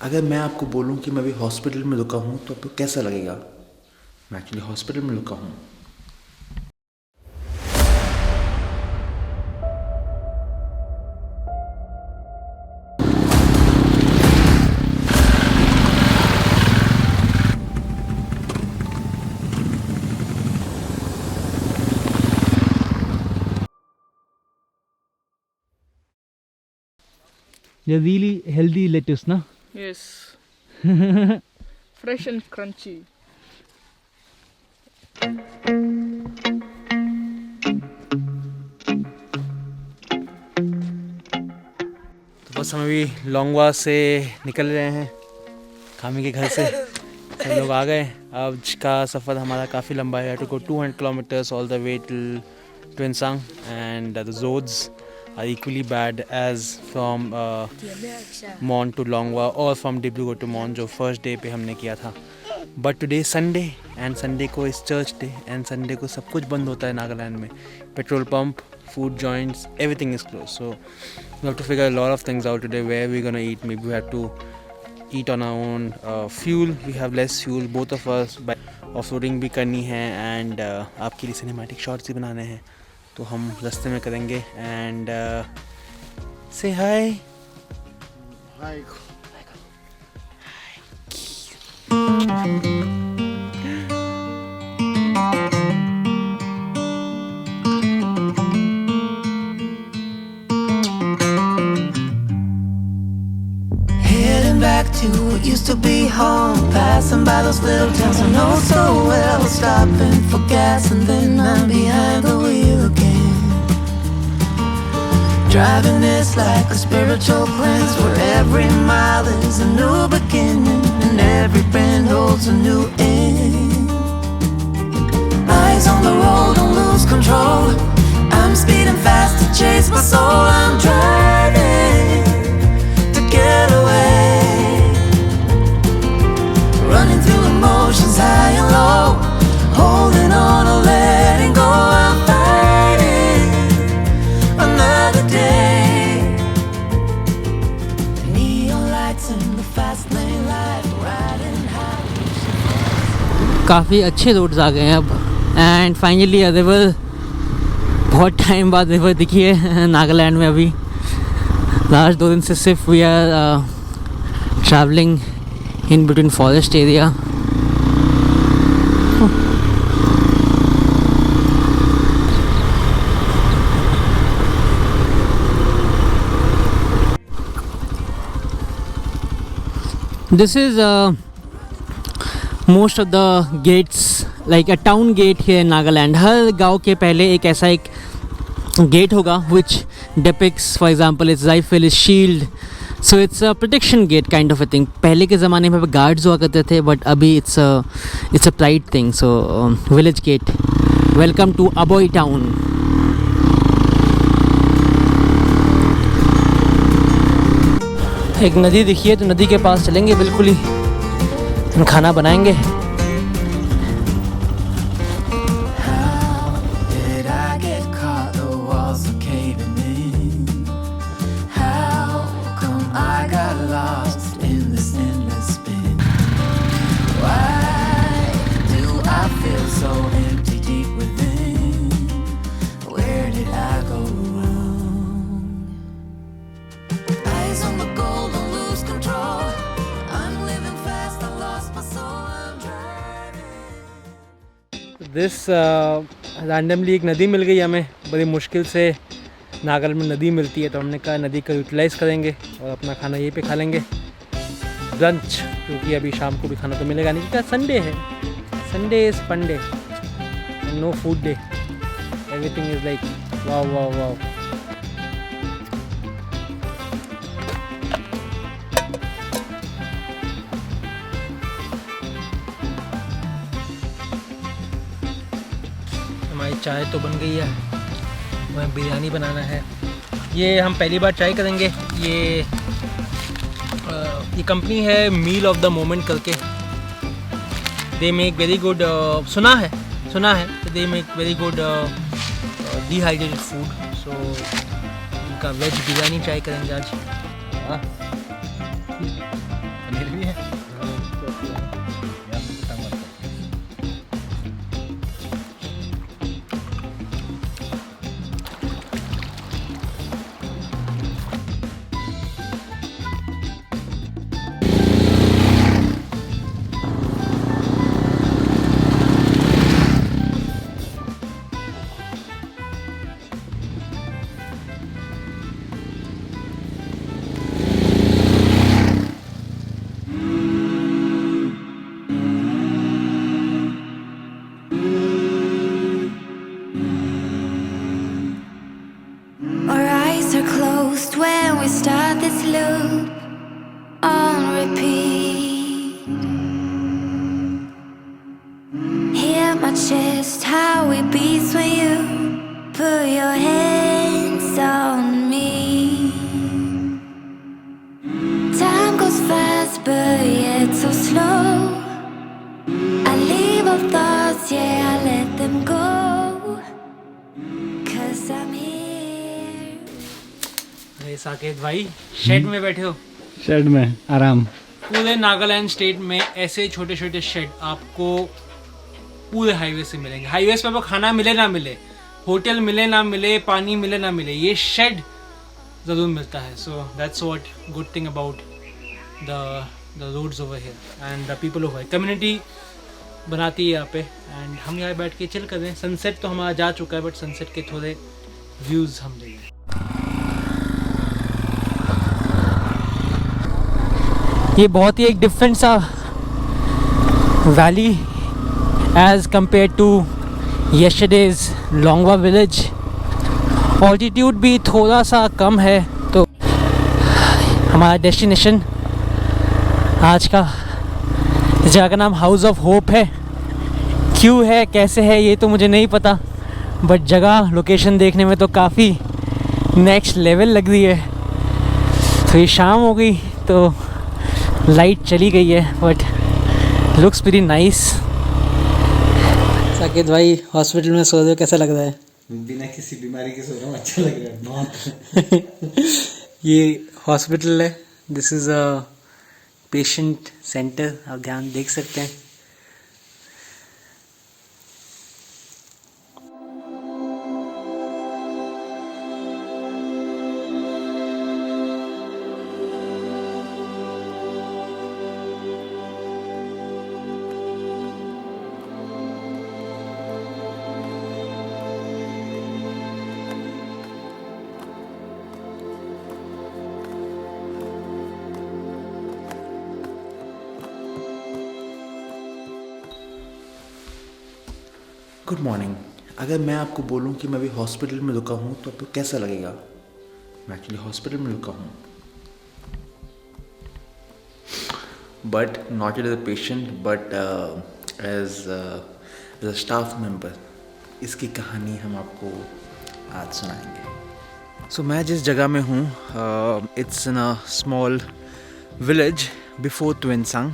अगर मैं आपको बोलूं कि मैं अभी हॉस्पिटल में रुका हूं तो आपको कैसा लगेगा? मैं एक्चुअली हॉस्पिटल में रुका हूं। They're really healthy lettuce, na? Yes. Fresh and crunchy. तो बस हम अभी लोंगवा से निकल रहे हैं, खामी के घर से। हम लोग आ गए। आज का सफ़र हमारा काफ़ी लंबा है। To go 200 kilometres all the way till Tuensang and the roads are equally bad as from Mon to Longwa or from Dibrugarh to Mon जो फर्स्ट डे पे हमने किया था। But today Sunday and Sunday को इस चर्च डे एंड संडे को सब कुछ बंद होता है नागालैंड में। Petrol pump, food joints, everything is closed. So we have to figure a lot of things out today. Where we're gonna eat? Maybe we have to eat on our own. Fuel, we have less fuel, both of us. Off-roading भी करनी है and आपके लिए cinematic shots भी बनाने हैं, तो हम रास्ते में करेंगे। एंड से हाय हाय। Back to what used to be home, passing by those little towns I know so well, stopping for gas and then I'm behind the wheel again. Driving this like a spiritual cleanse, where every mile is a new beginning and every bend holds a new end. Eyes on the road, don't lose control, I'm speeding fast to chase my soul. I'm driving to get away, running through emotions high and low, holding on or letting go. I'm fighting another day. The neon lights in the fast lane life, riding high. काफ़ी अच्छे roads आ गए हैं अब and finally river, बहुत time बाद river दिखी है नागालैंड में। अभी लास्ट 2 दिन से सिर्फ we are travelling in between forest area. This is most of the gates, like a town gate here in Nagaland. हर गांव के पहले एक ऐसा एक गेट होगा which depicts, for example, its rifle, its shield. So it's a protection get kind of a thing. पहले के ज़माने में गार्ड्स हुआ करते थे, बट अभी it's a pride thing. So village gate, welcome to Aboi town. एक नदी दिखी है तो नदी के पास चलेंगे बिल्कुल ही, खाना बनाएंगे। दिस रैंडमली एक नदी मिल गई हमें, बड़ी मुश्किल से नागल में नदी मिलती है, तो हमने कहा नदी का यूटिलाइज़ करेंगे और अपना खाना यहीं पे खा लेंगे ब्रंच, क्योंकि अभी शाम को भी खाना तो मिलेगा नहीं, क्योंकि संडे है। Sunday is fun day and no food day, everything is like wow wow wow. हमारी चाय तो बन गई है, हमें बिरयानी बनाना है। ये हम पहली बार ट्राई करेंगे। ये कंपनी है मील ऑफ द मोमेंट करके। दे मेक वेरी गुड, सुना है they make very good dehydrated food. So इनका वेज बिरयानी ट्राई करेंगे आज। we start this loop on repeat. Hear my chest, how it beats when you put your hands on me. Time goes fast, but yet so slow. I leave all thoughts, yeah, I let them go. 'Cause I'm here. अरे साकेत भाई, shade में बैठे हो? Shade में आराम। पूरे Nagaland state में ऐसे छोटे छोटे शेड आपको पूरे हाईवे से मिलेंगे। हाईवे पे आपको खाना मिले ना मिले, होटल मिले ना मिले, पानी मिले ना मिले, ये शेड ज़रूर मिलता है। So that's what good thing about the roads over here and the people over. Community बनाती है यहाँ पे एंड हम यहाँ बैठ के चिल कर रहे हैं। सनसेट तो हमारा जा चुका है, बट सनसेट के थोड़े व्यूज़ हम ले रहे हैं। ये बहुत ही एक डिफरेंट सा valley as compare to yesterday's Longwa village. Altitude भी थोड़ा सा कम है। तो हमारा डेस्टिनेशन आज का, इस जगह का नाम हाउस ऑफ होप है। क्यों है, कैसे है, ये तो मुझे नहीं पता, बट जगह लोकेशन देखने में तो काफ़ी नेक्स्ट लेवल लग रही है। तो ये शाम हो गई तो लाइट चली गई है, but looks very nice. Saket भाई, हॉस्पिटल में सो रहे हो, कैसा लग रहा है? बिना किसी बीमारी के सो रहा हूँ, अच्छा लग रहा है। ये हॉस्पिटल है, this is a patient centre, आप ध्यान देख सकते हैं। Good morning. अगर मैं आपको बोलूं कि मैं अभी हॉस्पिटल में रुका हूं तो आपको कैसा लगेगा? मैं एक्चुअली हॉस्पिटल में रुका हूं, but not as a patient, but as a staff member. इसकी कहानी हम आपको आज सुनाएंगे। सो मैं जिस जगह में हूँ, it's in a small village before Tuensang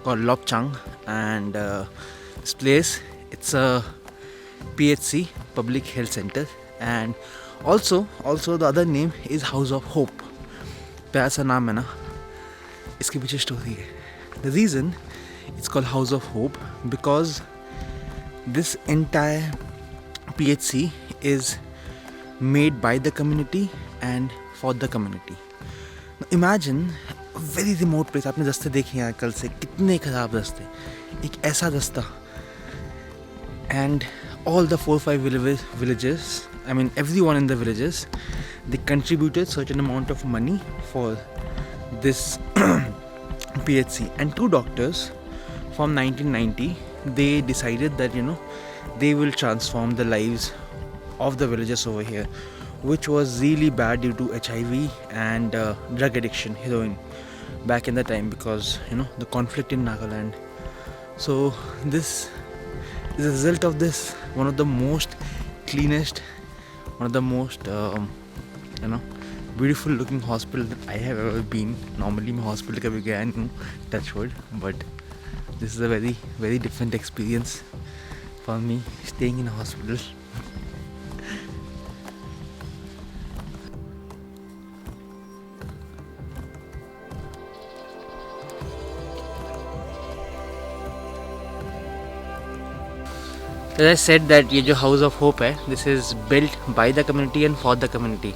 called Lopchang, and this place, it's a PHC, Public Health Center, and also the other name is House of Hope. प्यारा सा नाम है ना, इसके पीछे स्टोरी है। The reason it's called House of Hope because this entire PHC is made by the community and for the community. Now imagine a very remote place. आपने रास्ते देखे हैं कल से, कितने खराब रास्ते, एक ऐसा रास्ता, and all the 4-5 villages, I mean everyone in the villages, they contributed certain amount of money for this PHC, and 2 doctors from 1990 they decided that they will transform the lives of the villagers over here, which was really bad due to HIV and drug addiction, heroin back in the time, because the conflict in Nagaland. So this is a result of this, one of the most cleanest, one of the most beautiful looking hospital that I have ever been. Normally मैं hospital कभी गया नहीं हूँ, touch wood, but this is a very very different experience for me, staying in a hospital. As I said that ये जो house of hope है, this is built by the community and for the community.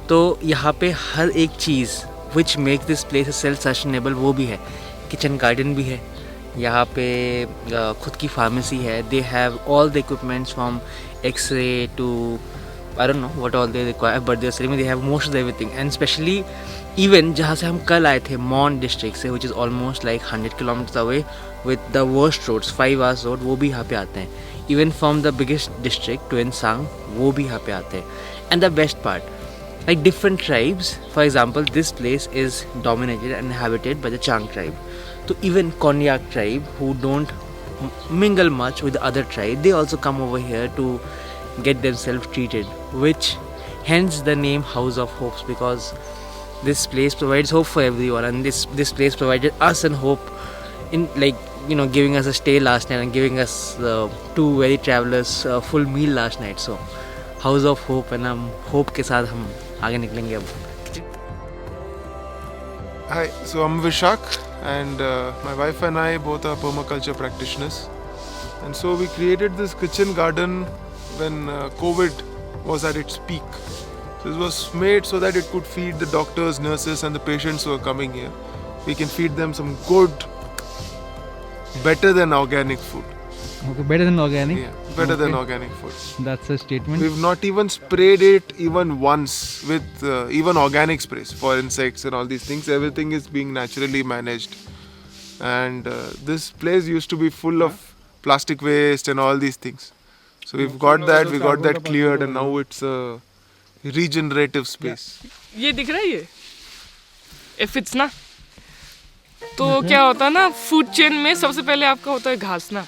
तो यहाँ पे हर एक चीज़ which make this place self sustainable वो भी है। किचन गार्डन भी है यहाँ पे, खुद की फार्मेसी है, they have all the equipments from x-ray to I don't know what all they require, but they are they have most of everything. And especially even जहाँ से हम कल आए थे, मॉन डिस्ट्रिक्ट से, which is almost like 100 kilometres away with the worst roads, 5 hours road, वो भी यहाँ पे आते हैं। Even from the biggest district Tuensang, वो भी यहाँ पे आते हैं। And the best part, like different tribes. For example, this place is dominated and inhabited by the Chang tribe. So even Konyak tribe, who don't mingle much with the other tribe, they also come over here to get themselves treated, which hence the name House of Hopes, because this place provides hope for everyone, and this place provided us and hope in, like, you know, giving us a stay last night and giving us two very travelers full meal last night. So House of Hope, and हम hope के साथ हम आगे निकलेंगे अब. Hi, so I'm Vishak, and my wife and I both are permaculture practitioners. And so we created this kitchen garden when COVID was at its peak. So it was made so that it could feed the doctors, nurses, and the patients who are coming here. We can feed them some good, better than organic food. Okay, better than organic. Yeah, better than organic food. That's a statement. We've not even sprayed it even once with even organic sprays for insects and all these things. Everything is being naturally managed. And this place used to be full of plastic waste and all these things. So we've got that cleared, and now it's a regenerative space. ये दिख रहा है ये aphids ना, तो क्या होता है ना, फूड चेन में सबसे पहले आपका होता है घास ना,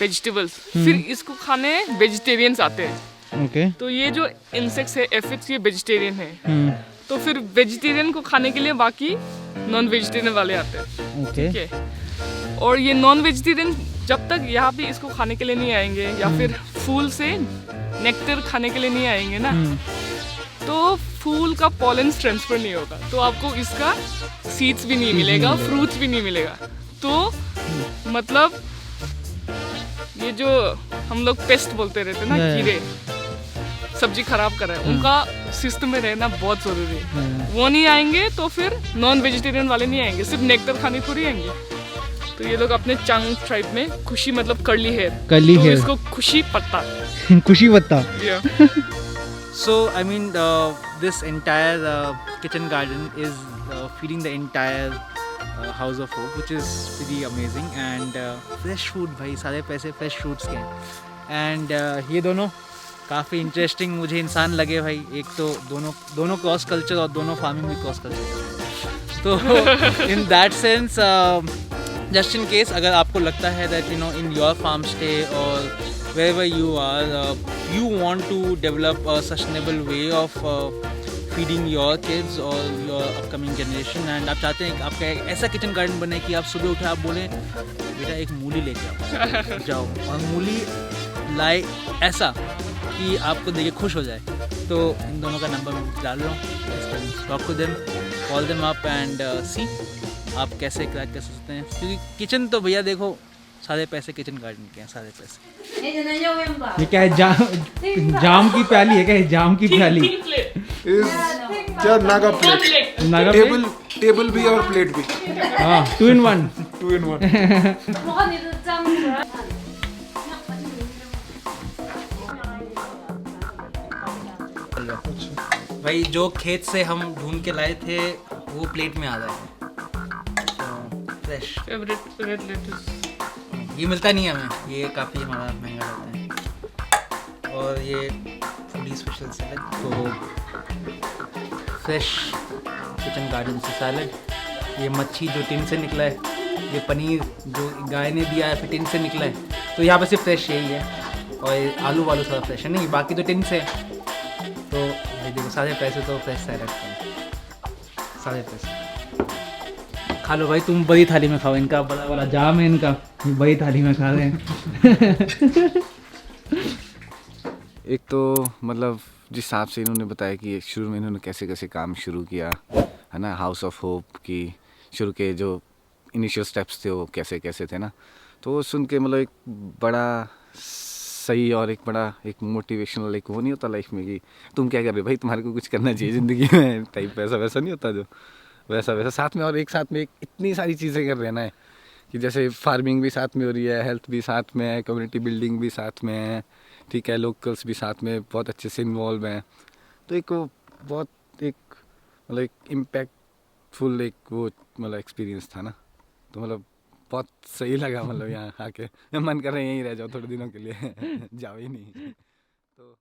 वेजिटेबल्स, फिर इसको खाने वेजिटेरियंस आते हैं. Okay. तो ये जो इंसेक्ट्स है एफिड्स, ये वेजिटेरियन है. तो फिर वेजिटेरियन को खाने के लिए बाकी नॉन वेजिटेरियन वाले आते हैं. Okay. ठीक है. और ये नॉन वेजिटेरियन जब तक यहाँ पे इसको खाने के लिए नहीं आएंगे, या फिर फूल से नेक्टर खाने के लिए नहीं आएंगे ना, तो फूल का पॉलन ट्रांसफर नहीं होगा, तो आपको इसका सीड्स भी नहीं मिलेगा, फ्रूट्स भी नहीं मिलेगा. तो मतलब ये जो हम लोग पेस्ट बोलते रहते हैं ना, कीड़े सब्जी खराब कर रहे हैं, उनका सिस्टम में रहना बहुत जरूरी है. वो नहीं आएंगे तो फिर नॉन वेजिटेरियन वाले नहीं आएंगे, सिर्फ नेक्टर खाने थोड़ी आएंगे. तो ये लोग अपने चांग ट्राइब में खुशी मतलब कर्ली हेयर, तो इसको खुशी पत्ता खुशी पत्ता. Yeah. So I mean, this entire kitchen garden is feeding the entire House of Hope, which is pretty amazing. And fresh food, भाई सारे पैसे fresh fruits के हैं. And ये दोनों काफ़ी इंटरेस्टिंग मुझे इंसान लगे भाई. एक तो दोनों क्रॉस कल्चर और दोनों फार्मिंग भी क्रॉस कल्चर. तो in that sense, just in case अगर आपको लगता है that you know in your farm stay और wherever you are, you want to develop a sustainable way of feeding your kids or your upcoming generation, and आप चाहते हैं कि आपका एक ऐसा किचन गार्डन बने कि आप सुबह उठे आप बोलें बेटा एक मूली लेके जाओ और मूली लाए ऐसा कि आपको देखिए खुश हो जाए. तो इन दोनों का नंबर मैं डाल रहा हूँ, talk to them, call them up and see आप कैसे क्रैक कर सकते हैं. क्योंकि किचन तो भैया देखो सारे पैसे किचन गार्डन के हैं, सारे पैसे. ये क्या है, जाम की प्याली है क्या, जाम की प्याली? क्या नागा प्लेट, नागा टेबल भी और प्लेट भी. हाँ, 2 in 1. 2 in 1. भाई जो खेत से हम ढूंढ के लाए थे वो प्लेट में आ रहा है. फ्रेश फेवरेट रेड लेट्यूस, ये मिलता नहीं है हमें, ये काफ़ी हमारा महंगा रहता है. और ये फूडी स्पेशल सैलड, तो फ्रेश किचन गार्डन से सैलड. ये मच्छी जो टिन से निकला है, ये पनीर जो गाय ने दिया है फिर टिन से निकला है. तो यहाँ पे सिर्फ फ्रेश यही है, और ये आलू वालू थोड़ा फ्रेश है, नहीं बाकी तो टिन से. तो ये देखो सारे पैसे तो फ्रेश सैलड के, सारे पैसे. खा लो भाई, तुम बड़ी थाली में खाओ, इनका बड़ा वाला जाम है, इनका बड़ी थाली में खा रहे हैं. एक तो मतलब जिस हिसाब से इन्होंने बताया कि शुरू में इन्होंने कैसे कैसे काम शुरू किया है ना, हाउस ऑफ होप की शुरू के जो इनिशियल स्टेप्स थे वो कैसे कैसे थे ना, तो वो सुन के मतलब एक बड़ा सही और एक बड़ा एक मोटिवेशनल एक वो नहीं होता लाइफ में कि तुम क्या कर रहे हो भाई, तुम्हारे को कुछ करना चाहिए ज़िंदगी में टाइप. वैसा नहीं होता जो वैसा साथ में, और एक साथ में एक इतनी सारी चीज़ें कर रहे ना कि जैसे फार्मिंग भी साथ में हो रही है, हेल्थ भी साथ में है, कम्युनिटी बिल्डिंग भी साथ में है, ठीक है, लोकल्स भी साथ में बहुत अच्छे से इन्वॉल्व हैं. तो एक वो बहुत एक मतलब एक इम्पैक्टफुल एक वो मतलब एक्सपीरियंस था ना. तो मतलब बहुत सही लगा, मतलब यहाँ आके मन कर रहा है यहीं रह जाओ थोड़े दिनों के लिए जाओ ही नहीं. तो